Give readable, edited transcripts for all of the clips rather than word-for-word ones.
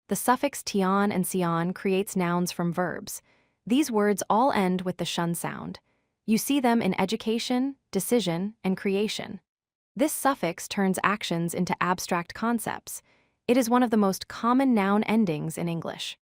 The suffix tion and sion creates nouns from verbs. These words all end with the shun sound. You see them in education, decision, and creation. This suffix turns actions into abstract concepts. It is one of the most common noun endings in English.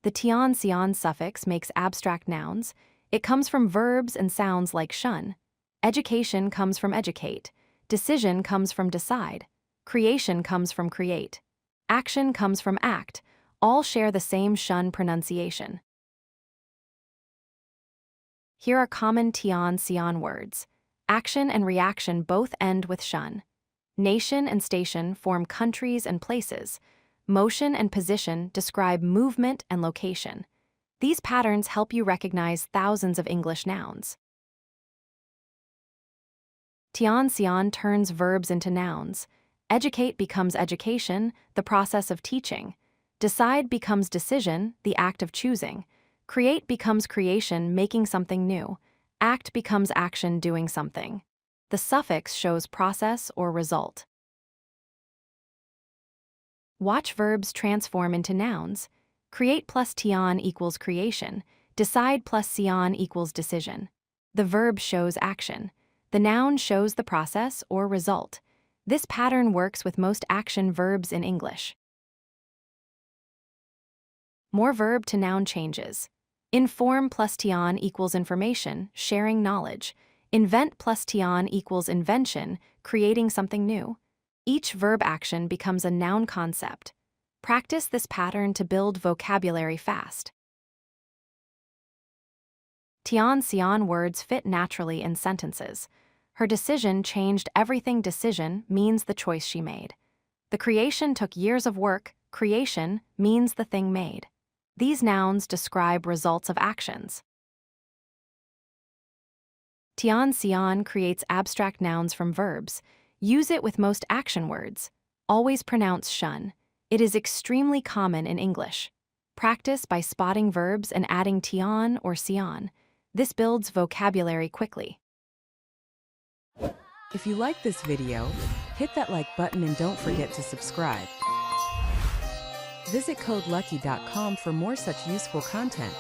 The tion-sion suffix makes abstract nouns. It comes from verbs and sounds like shun. Education comes from educate. Decision comes from decide. Creation comes from create. Action comes from act. All share the same shun pronunciation. Here are common tion-sion words. Action and reaction both end with shun. Nation and station form countries and places. Motion and position describe movement and location. These patterns help you recognize thousands of English nouns. Tion-sion turns verbs into nouns. Educate becomes education, the process of teaching. Decide becomes decision, the act of choosing. Create becomes creation, making something new. Act becomes action, doing something. The suffix shows process or result. Watch verbs transform into nouns. Create plus tion equals creation. Decide plus sion equals decision. The verb shows action. The noun shows the process or result. This pattern works with most action verbs in English. More verb-to-noun changes. Inform plus tion equals information, sharing knowledge. Invent plus tion equals invention, creating something new. Each verb action becomes a noun concept. Practice this pattern to build vocabulary fast. Tion-sion words fit naturally in sentences. Her decision changed everything. Decision means the choice she made. The creation took years of work. Creation means the thing made. These nouns describe results of actions. Tion-sion creates abstract nouns from verbs. Use it with most action words. Always pronounce shun. It is extremely common in English. Practice by spotting verbs and adding tion or sion. This builds vocabulary quickly. If you like this video, hit that like button and don't forget to subscribe. Visit codelucky.com for more such useful content.